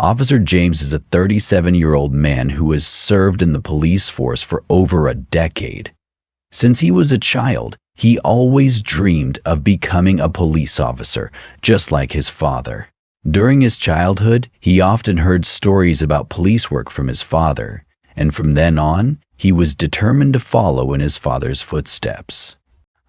Officer James is a 37-year-old man who has served in the police force for over a decade. Since he was a child, he always dreamed of becoming a police officer, just like his father. During his childhood, he often heard stories about police work from his father, and from then on, he was determined to follow in his father's footsteps.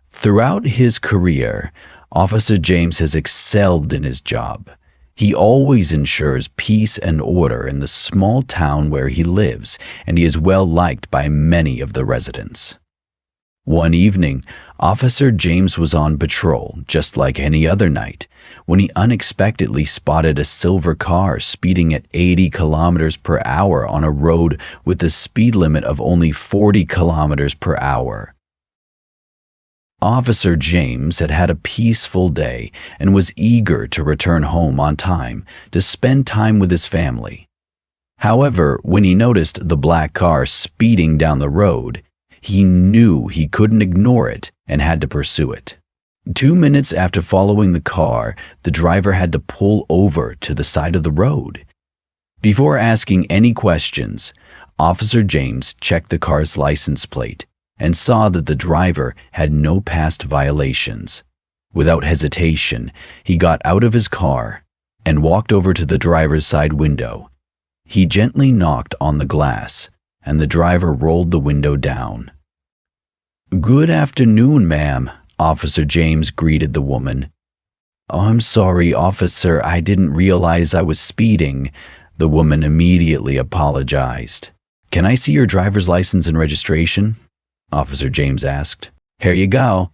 Throughout his career, Officer James has excelled in his job. He always ensures peace and order in the small town where he lives, and he is well liked by many of the residents. One evening, Officer James was on patrol, just like any other night, when he unexpectedly spotted a silver car speeding at 80 kilometers per hour on a road with a speed limit of only 40 kilometers per hour. Officer James had had a peaceful day and was eager to return home on time to spend time with his family. However, when he noticed the black car speeding down the road, he knew he couldn't ignore it and had to pursue it. 2 minutes after following the car, the driver had to pull over to the side of the road. Before asking any questions, Officer James checked the car's license plate and saw that the driver had no past violations. Without hesitation, he got out of his car and walked over to the driver's side window. He gently knocked on the glass, and the driver rolled the window down. "Good afternoon, ma'am," Officer James greeted the woman. "Oh, I'm sorry, officer, I didn't realize I was speeding," the woman immediately apologized. "Can I see your driver's license and registration?" Officer James asked. "Here you go."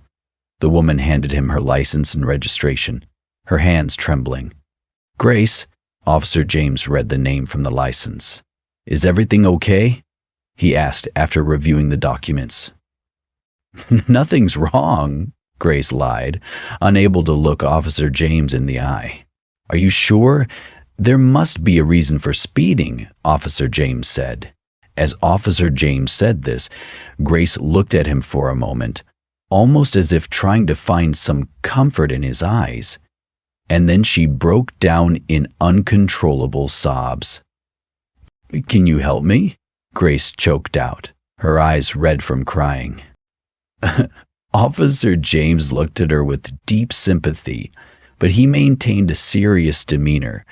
The woman handed him her license and registration, her hands trembling. "Grace," Officer James read the name from the license. "Is everything okay?" he asked after reviewing the documents. "Nothing's wrong," Grace lied, unable to look Officer James in the eye. "Are you sure? There must be a reason for speeding," Officer James said. As Officer James said this, Grace looked at him for a moment, almost as if trying to find some comfort in his eyes, and then she broke down in uncontrollable sobs. "Can you help me?" Grace choked out, her eyes red from crying. Officer James looked at her with deep sympathy, but he maintained a serious demeanor.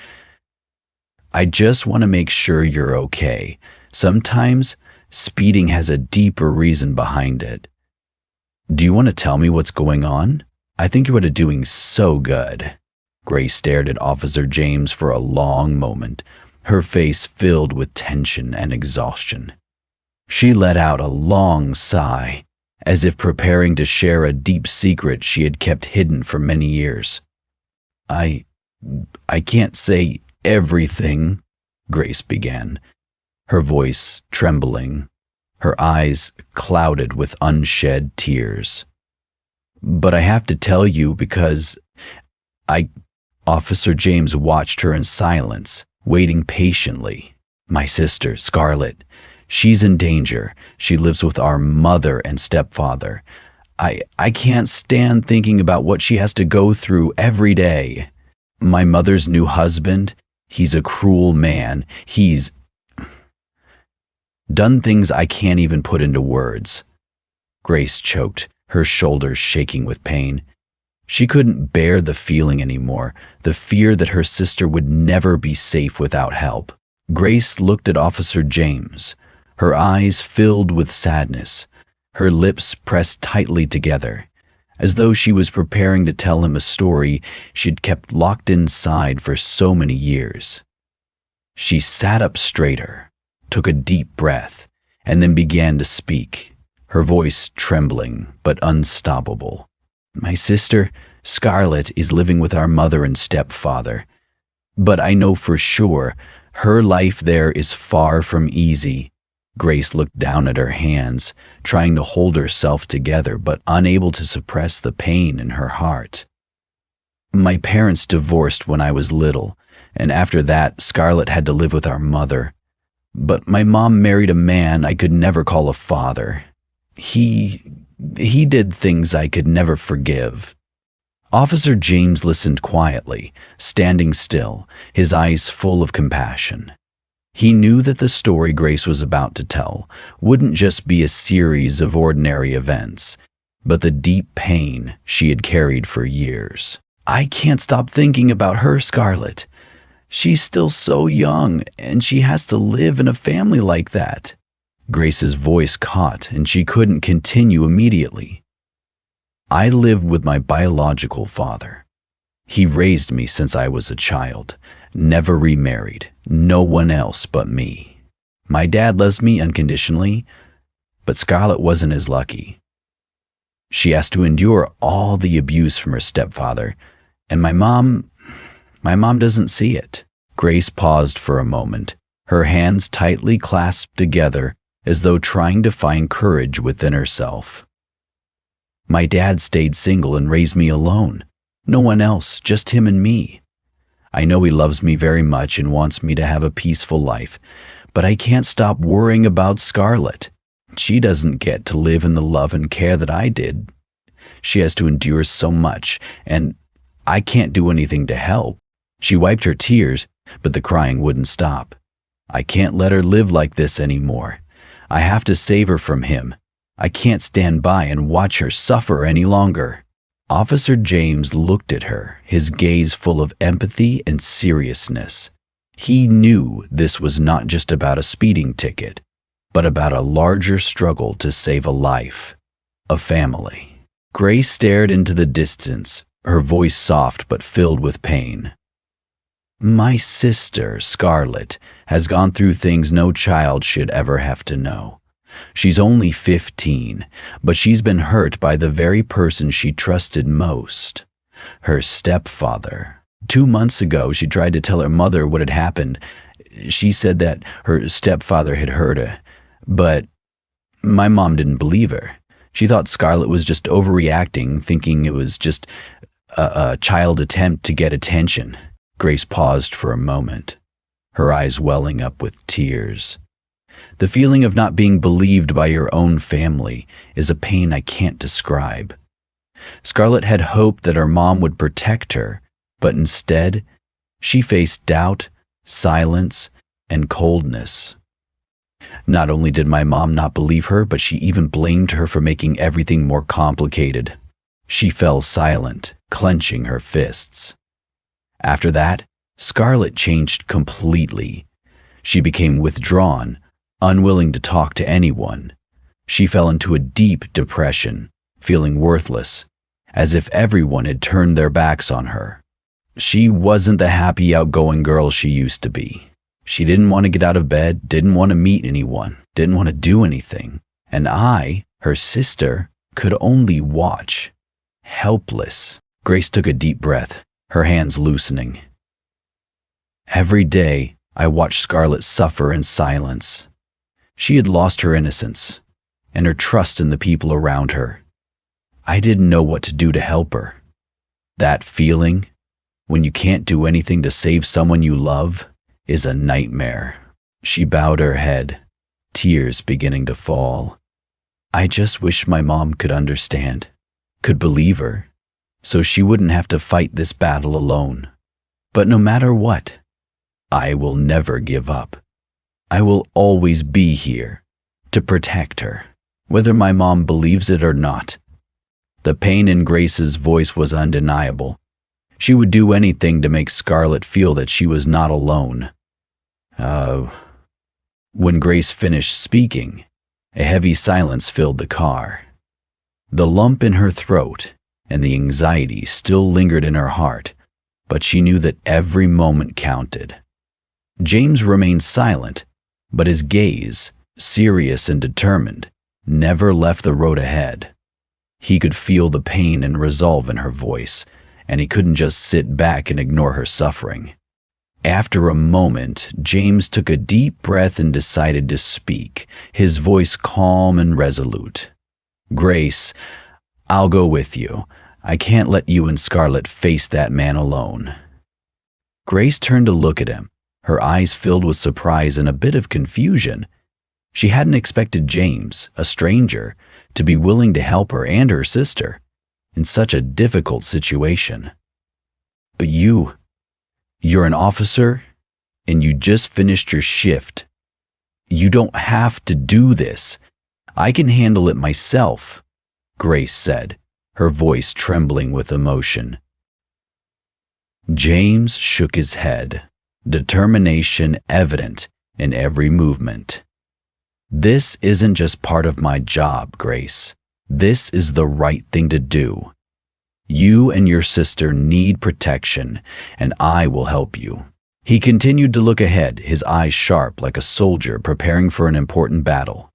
"I just want to make sure you're okay. Sometimes speeding has a deeper reason behind it. Do you want to tell me what's going on? I think you are doing so good." Grace stared at Officer James for a long moment, her face filled with tension and exhaustion. She let out a long sigh, as if preparing to share a deep secret she had kept hidden for many years. I can't say everything," Grace began, her voice trembling, her eyes clouded with unshed tears. "But I have to tell you because Officer James watched her in silence, waiting patiently. "My sister, Scarlett, she's in danger. She lives with our mother and stepfather. I can't stand thinking about what she has to go through every day. My mother's new husband, he's a cruel man. He's done things I can't even put into words." Grace choked, her shoulders shaking with pain. She couldn't bear the feeling anymore, the fear that her sister would never be safe without help. Grace looked at Officer James, her eyes filled with sadness, her lips pressed tightly together, as though she was preparing to tell him a story she'd kept locked inside for so many years. She sat up straighter, took a deep breath, and then began to speak, her voice trembling but unstoppable. "My sister, Scarlett, is living with our mother and stepfather, but I know for sure her life there is far from easy." Grace looked down at her hands, trying to hold herself together but unable to suppress the pain in her heart. "My parents divorced when I was little, and after that Scarlett had to live with our mother. But my mom married a man I could never call a father. He did things I could never forgive." Officer James listened quietly, standing still, his eyes full of compassion. He knew that the story Grace was about to tell wouldn't just be a series of ordinary events, but the deep pain she had carried for years. "I can't stop thinking about her, Scarlett. She's still so young, and she has to live in a family like that." Grace's voice caught, and she couldn't continue immediately. "I lived with my biological father. He raised me since I was a child, never remarried, no one else but me. My dad loves me unconditionally, but Scarlett wasn't as lucky. She has to endure all the abuse from her stepfather, and my mom doesn't see it." Grace paused for a moment, her hands tightly clasped together as though trying to find courage within herself. "My dad stayed single and raised me alone. No one else, just him and me. I know he loves me very much and wants me to have a peaceful life, but I can't stop worrying about Scarlett. She doesn't get to live in the love and care that I did. She has to endure so much, and I can't do anything to help." She wiped her tears, but the crying wouldn't stop. "I can't let her live like this anymore. I have to save her from him. I can't stand by and watch her suffer any longer." Officer James looked at her, his gaze full of empathy and seriousness. He knew this was not just about a speeding ticket, but about a larger struggle to save a life, a family. Grace stared into the distance, her voice soft but filled with pain. "My sister, Scarlett, has gone through things no child should ever have to know. She's only 15, but she's been hurt by the very person she trusted most, her stepfather. 2 months ago, she tried to tell her mother what had happened. She said that her stepfather had hurt her, but my mom didn't believe her. She thought Scarlett was just overreacting, thinking it was just a child attempt to get attention." Grace paused for a moment, her eyes welling up with tears. "The feeling of not being believed by your own family is a pain I can't describe. Scarlett had hoped that her mom would protect her, but instead, she faced doubt, silence, and coldness. Not only did my mom not believe her, but she even blamed her for making everything more complicated." She fell silent, clenching her fists. After that, Scarlett changed completely. She became withdrawn, unwilling to talk to anyone. She fell into a deep depression, feeling worthless, as if everyone had turned their backs on her. She wasn't the happy, outgoing girl she used to be. She didn't want to get out of bed, didn't want to meet anyone, didn't want to do anything. And I, her sister, could only watch, helpless. Grace took a deep breath, her hands loosening. "Every day, I watched Scarlett suffer in silence. She had lost her innocence and her trust in the people around her. I didn't know what to do to help her. That feeling, when you can't do anything to save someone you love, is a nightmare." She bowed her head, tears beginning to fall. "I just wish my mom could understand, could believe her, so she wouldn't have to fight this battle alone. But no matter what, I will never give up. I will always be here to protect her, whether my mom believes it or not." The pain in Grace's voice was undeniable. She would do anything to make Scarlett feel that she was not alone. When Grace finished speaking, a heavy silence filled the car. The lump in her throat and the anxiety still lingered in her heart, but she knew that every moment counted. James remained silent, but his gaze, serious and determined, never left the road ahead. He could feel the pain and resolve in her voice, and he couldn't just sit back and ignore her suffering. After a moment, James took a deep breath and decided to speak, his voice calm and resolute. "Grace, I'll go with you. I can't let you and Scarlett face that man alone." Grace turned to look at him, her eyes filled with surprise and a bit of confusion. She hadn't expected James, a stranger, to be willing to help her and her sister. in such a difficult situation. But you're an officer, and you just finished your shift. You don't have to do this. I can handle it myself, Grace said, her voice trembling with emotion. James shook his head, determination evident in every movement. This isn't just part of my job, Grace. This is the right thing to do. You and your sister need protection, and I will help you. He continued to look ahead, his eyes sharp like a soldier preparing for an important battle.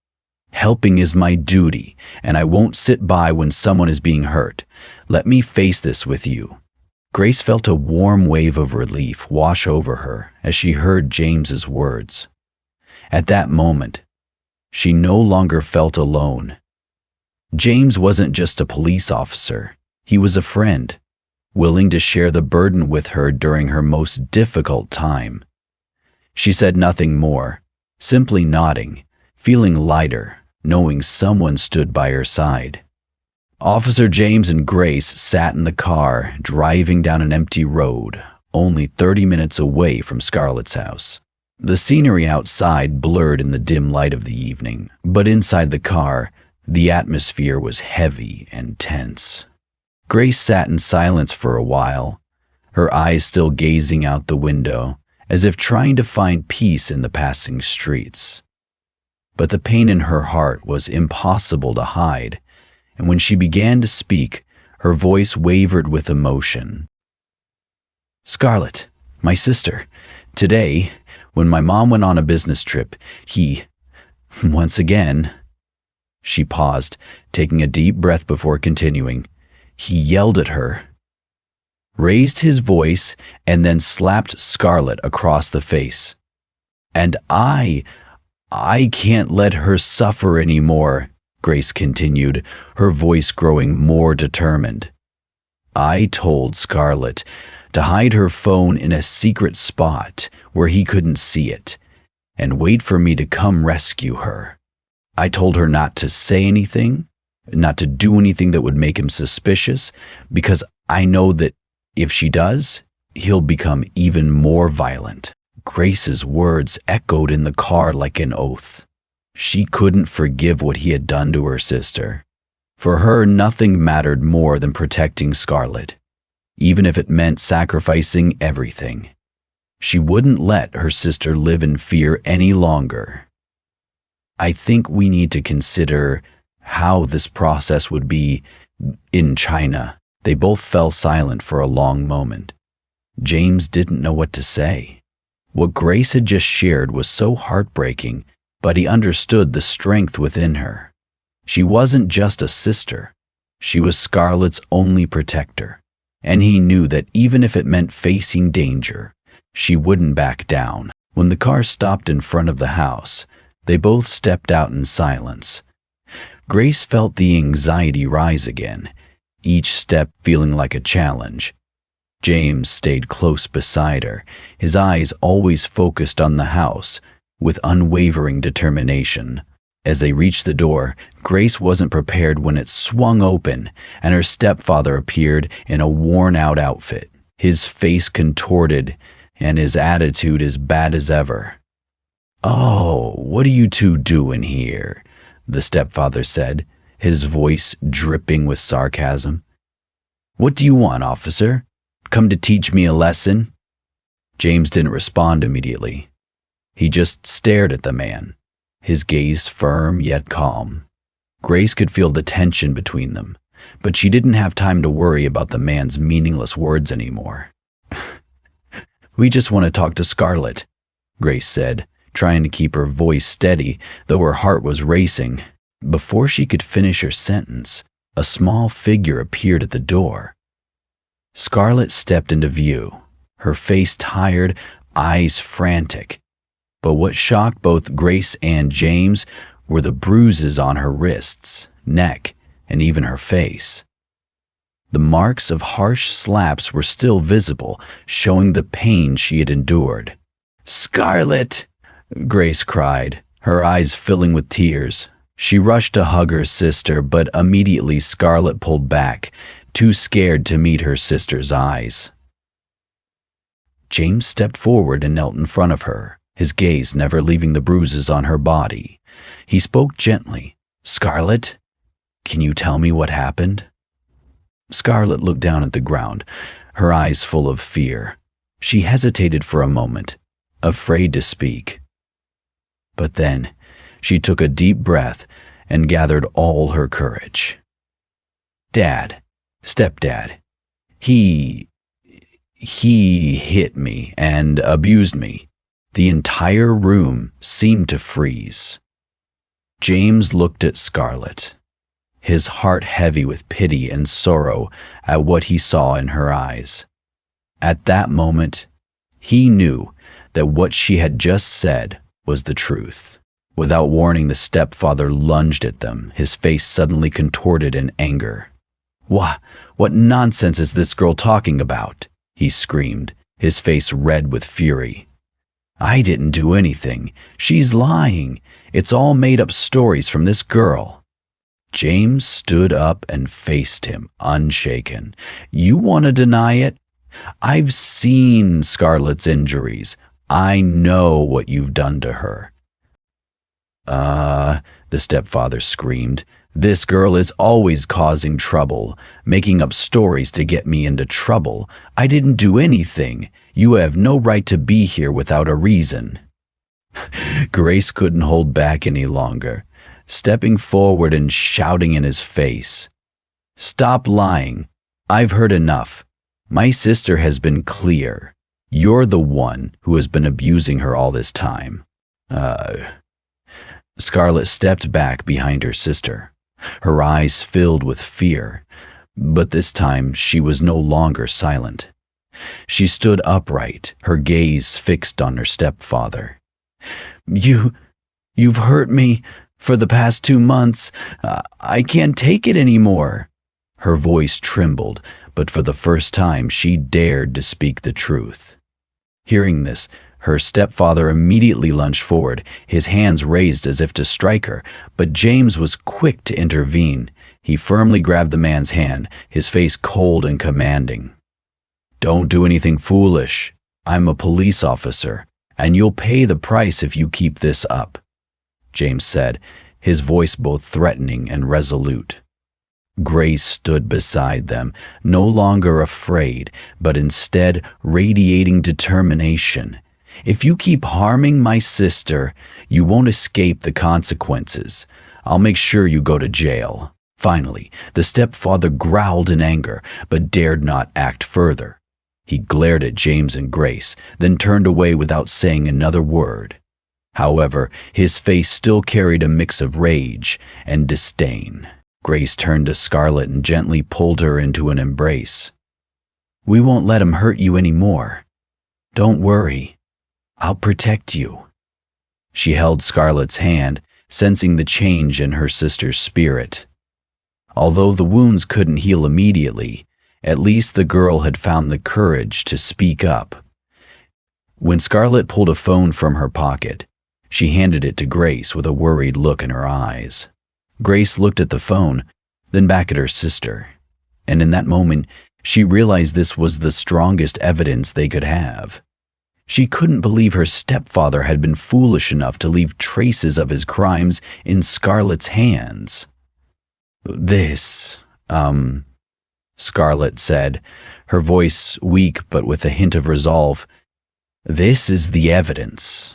Helping is my duty, and I won't sit by when someone is being hurt. Let me face this with you. Grace felt a warm wave of relief wash over her as she heard James's words. At that moment, she no longer felt alone. James wasn't just a police officer. He was a friend, willing to share the burden with her during her most difficult time. She said nothing more, simply nodding, feeling lighter, knowing someone stood by her side. Officer James and Grace sat in the car, driving down an empty road, only 30 minutes away from Scarlett's house. The scenery outside blurred in the dim light of the evening, but inside the car, the atmosphere was heavy and tense. Grace sat in silence for a while, her eyes still gazing out the window, as if trying to find peace in the passing streets. But the pain in her heart was impossible to hide, and when she began to speak, her voice wavered with emotion. Scarlett, my sister, today, when my mom went on a business trip, once again, she paused, taking a deep breath before continuing. He yelled at her, raised his voice, and then slapped Scarlett across the face. And I can't let her suffer anymore, Grace continued, her voice growing more determined. I told Scarlett to hide her phone in a secret spot where he couldn't see it, and wait for me to come rescue her. I told her not to say anything, not to do anything that would make him suspicious, because I know that if she does, he'll become even more violent. Grace's words echoed in the car like an oath. She couldn't forgive what he had done to her sister. For her, nothing mattered more than protecting Scarlett, even if it meant sacrificing everything. She wouldn't let her sister live in fear any longer. I think we need to consider how this process would be in China. They both fell silent for a long moment. James didn't know what to say. What Grace had just shared was so heartbreaking, but he understood the strength within her. She wasn't just a sister. She was Scarlett's only protector, and he knew that even if it meant facing danger, she wouldn't back down. When the car stopped in front of the house, they both stepped out in silence. Grace felt the anxiety rise again, each step feeling like a challenge. James stayed close beside her, his eyes always focused on the house, with unwavering determination. As they reached the door, Grace wasn't prepared when it swung open, and her stepfather appeared in a worn-out outfit, his face contorted and his attitude as bad as ever. "Oh, what are you two doing here?" the stepfather said, his voice dripping with sarcasm. "What do you want, officer? Come to teach me a lesson?" James didn't respond immediately. He just stared at the man, his gaze firm yet calm. Grace could feel the tension between them, but she didn't have time to worry about the man's meaningless words anymore. "We just want to talk to Scarlett," Grace said, trying to keep her voice steady, though her heart was racing. Before she could finish her sentence, a small figure appeared at the door. Scarlett stepped into view, her face tired, eyes frantic. But what shocked both Grace and James were the bruises on her wrists, neck, and even her face. The marks of harsh slaps were still visible, showing the pain she had endured. "Scarlett!" Grace cried, her eyes filling with tears. She rushed to hug her sister, but immediately Scarlett pulled back, too scared to meet her sister's eyes. James stepped forward and knelt in front of her, his gaze never leaving the bruises on her body. He spoke gently. "Scarlett, can you tell me what happened?" Scarlett looked down at the ground, her eyes full of fear. She hesitated for a moment, afraid to speak. But then she took a deep breath and gathered all her courage. "Dad, stepdad, he hit me and abused me." The entire room seemed to freeze. James looked at Scarlett, his heart heavy with pity and sorrow at what he saw in her eyes. At that moment, he knew that what she had just said was the truth. Without warning, the stepfather lunged at them, his face suddenly contorted in anger. What nonsense is this girl talking about?" he screamed, his face red with fury. "I didn't do anything. She's lying. It's all made-up stories from this girl." James stood up and faced him, unshaken. "You want to deny it? I've seen Scarlett's injuries. I know what you've done to her." The stepfather screamed. "This girl is always causing trouble, making up stories to get me into trouble. I didn't do anything. You have no right to be here without a reason." Grace couldn't hold back any longer, stepping forward and shouting in his face, "Stop lying. I've heard enough. My sister has been clear. You're the one who has been abusing her all this time." Scarlett stepped back behind her sister, her eyes filled with fear, but this time she was no longer silent. She stood upright, her gaze fixed on her stepfather. You've hurt me for the past 2 months. I can't take it anymore." Her voice trembled, but for the first time she dared to speak the truth. Hearing this, her stepfather immediately lunged forward, his hands raised as if to strike her, but James was quick to intervene. He firmly grabbed the man's hand, his face cold and commanding. "Don't do anything foolish. I'm a police officer, and you'll pay the price if you keep this up," James said, his voice both threatening and resolute. Grace stood beside them, no longer afraid, but instead radiating determination. "If you keep harming my sister, you won't escape the consequences. I'll make sure you go to jail." Finally, the stepfather growled in anger, but dared not act further. He glared at James and Grace, then turned away without saying another word. However, his face still carried a mix of rage and disdain. Grace turned to Scarlett and gently pulled her into an embrace. "We won't let him hurt you anymore. Don't worry. I'll protect you." She held Scarlett's hand, sensing the change in her sister's spirit. Although the wounds couldn't heal immediately, at least the girl had found the courage to speak up. When Scarlett pulled a phone from her pocket, she handed it to Grace with a worried look in her eyes. Grace looked at the phone, then back at her sister, and in that moment she realized this was the strongest evidence they could have. She couldn't believe her stepfather had been foolish enough to leave traces of his crimes in Scarlett's hands. Scarlett said, her voice weak but with a hint of resolve. "This is the evidence."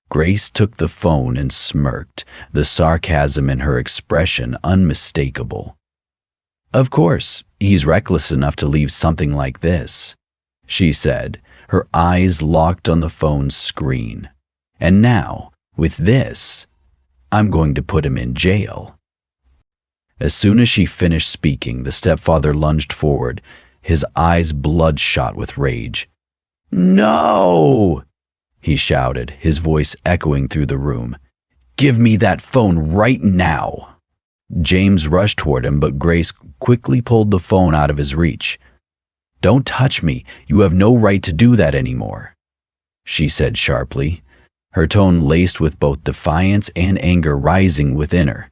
Grace took the phone and smirked, the sarcasm in her expression unmistakable. "Of course, he's reckless enough to leave something like this," she said, her eyes locked on the phone's screen. "And now, with this, I'm going to put him in jail." As soon as she finished speaking, the stepfather lunged forward, his eyes bloodshot with rage. "No!" he shouted, his voice echoing through the room. "Give me that phone right now!" James rushed toward him, but Grace quickly pulled the phone out of his reach. "Don't touch me. You have no right to do that anymore," she said sharply, her tone laced with both defiance and anger rising within her.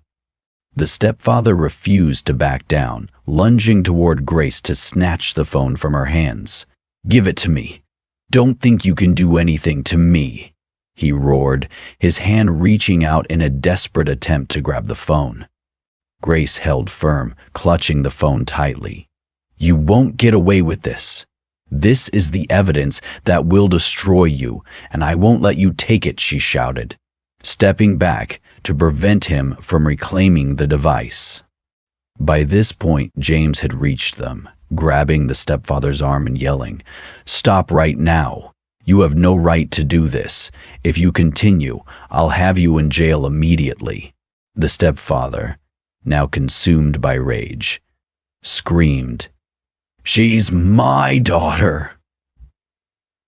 The stepfather refused to back down, lunging toward Grace to snatch the phone from her hands. "Give it to me. Don't think you can do anything to me," he roared, his hand reaching out in a desperate attempt to grab the phone. Grace held firm, clutching the phone tightly. "You won't get away with this. This is the evidence that will destroy you, and I won't let you take it," she shouted, stepping back to prevent him from reclaiming the device. By this point, James had reached them, grabbing the stepfather's arm and yelling, "Stop right now. You have no right to do this. If you continue, I'll have you in jail immediately." The stepfather, now consumed by rage, screamed, "She's my daughter.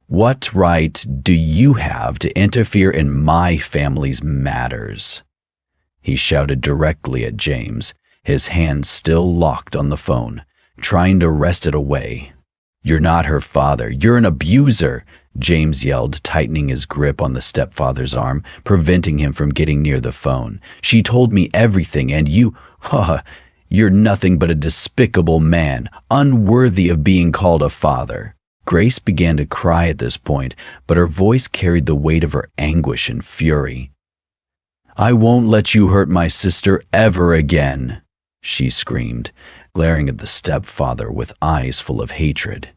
What right do you have to interfere in my family's matters?" He shouted directly at James, his hand still locked on the phone, trying to wrest it away. "You're not her father. You're an abuser," James yelled, tightening his grip on the stepfather's arm, preventing him from getting near the phone. "She told me everything, and you're nothing but a despicable man, unworthy of being called a father." Grace began to cry at this point, but her voice carried the weight of her anguish and fury. "I won't let you hurt my sister ever again," she screamed, glaring at the stepfather with eyes full of hatred.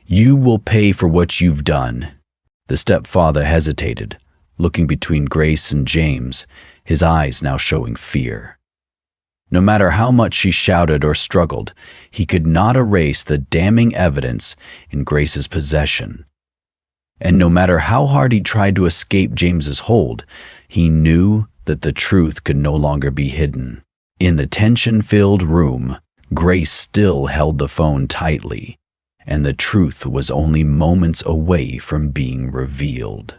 "You will pay for what you've done." The stepfather hesitated, looking between Grace and James, his eyes now showing fear. No matter how much she shouted or struggled, he could not erase the damning evidence in Grace's possession. And no matter how hard he tried to escape James's hold, he knew that the truth could no longer be hidden. In the tension-filled room, Grace still held the phone tightly, and the truth was only moments away from being revealed.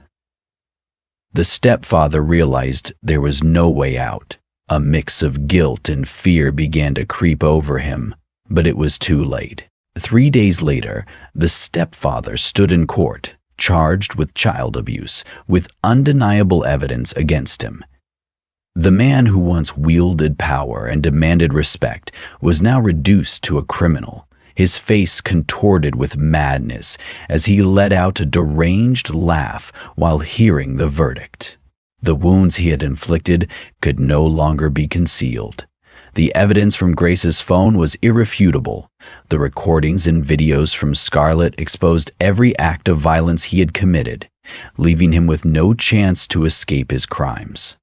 The stepfather realized there was no way out. A mix of guilt and fear began to creep over him, but it was too late. 3 days later, the stepfather stood in court, charged with child abuse, with undeniable evidence against him. The man who once wielded power and demanded respect was now reduced to a criminal, his face contorted with madness as he let out a deranged laugh while hearing the verdict. The wounds he had inflicted could no longer be concealed. The evidence from Grace's phone was irrefutable. The recordings and videos from Scarlett exposed every act of violence he had committed, leaving him with no chance to escape his crimes.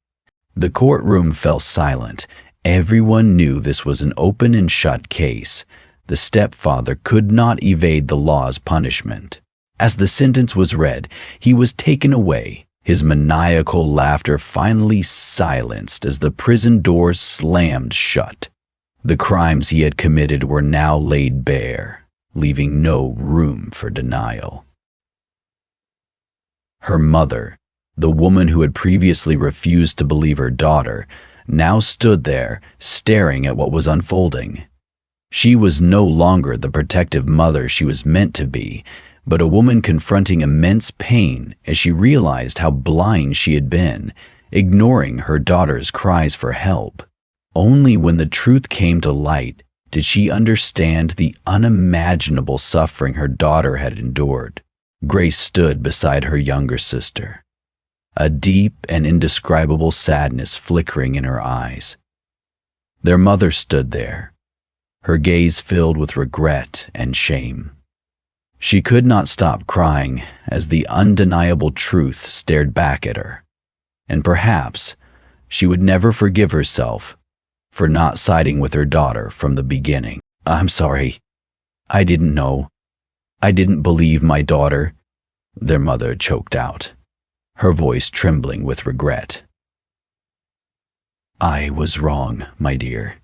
The courtroom fell silent. Everyone knew this was an open and shut case. The stepfather could not evade the law's punishment. As the sentence was read, he was taken away, his maniacal laughter finally silenced as the prison doors slammed shut. The crimes he had committed were now laid bare, leaving no room for denial. Her mother, the woman who had previously refused to believe her daughter, now stood there, staring at what was unfolding. She was no longer the protective mother she was meant to be, but a woman confronting immense pain as she realized how blind she had been, ignoring her daughter's cries for help. Only when the truth came to light did she understand the unimaginable suffering her daughter had endured. Grace stood beside her younger sister, a deep and indescribable sadness flickering in her eyes. Their mother stood there, her gaze filled with regret and shame. She could not stop crying as the undeniable truth stared back at her, and perhaps she would never forgive herself for not siding with her daughter from the beginning. "I'm sorry. I didn't know. I didn't believe my daughter," their mother choked out, her voice trembling with regret. "I was wrong, my dear.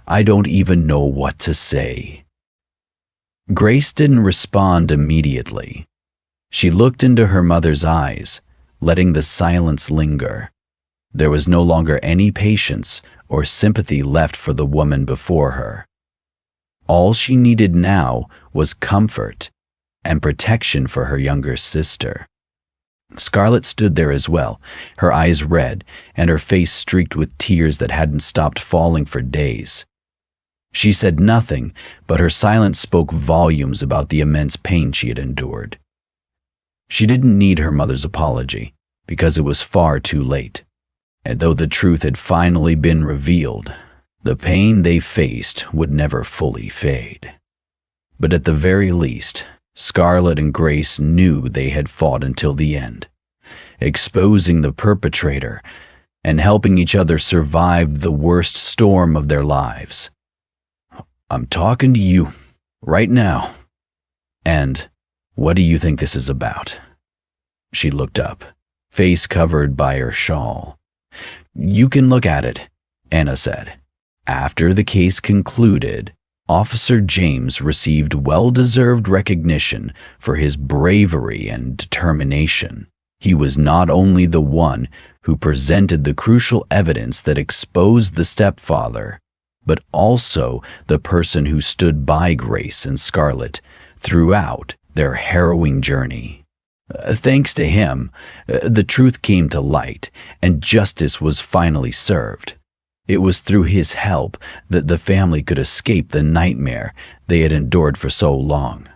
I don't even know what to say." Grace didn't respond immediately. She looked into her mother's eyes, letting the silence linger. There was no longer any patience or sympathy left for the woman before her. All she needed now was comfort and protection for her younger sister. Scarlett stood there as well, her eyes red and her face streaked with tears that hadn't stopped falling for days. She said nothing, but her silence spoke volumes about the immense pain she had endured. She didn't need her mother's apology, because it was far too late. And though the truth had finally been revealed, the pain they faced would never fully fade. But at the very least, Scarlett and Grace knew they had fought until the end, exposing the perpetrator and helping each other survive the worst storm of their lives. I'm talking to you, right now. And what do you think this is about? She looked up, face covered by her shawl. You can look at it, Anna said. After the case concluded, Officer James received well-deserved recognition for his bravery and determination. He was not only the one who presented the crucial evidence that exposed the stepfather, but also the person who stood by Grace and Scarlett throughout their harrowing journey. Thanks to him, the truth came to light, and justice was finally served. It was through his help that the family could escape the nightmare they had endured for so long.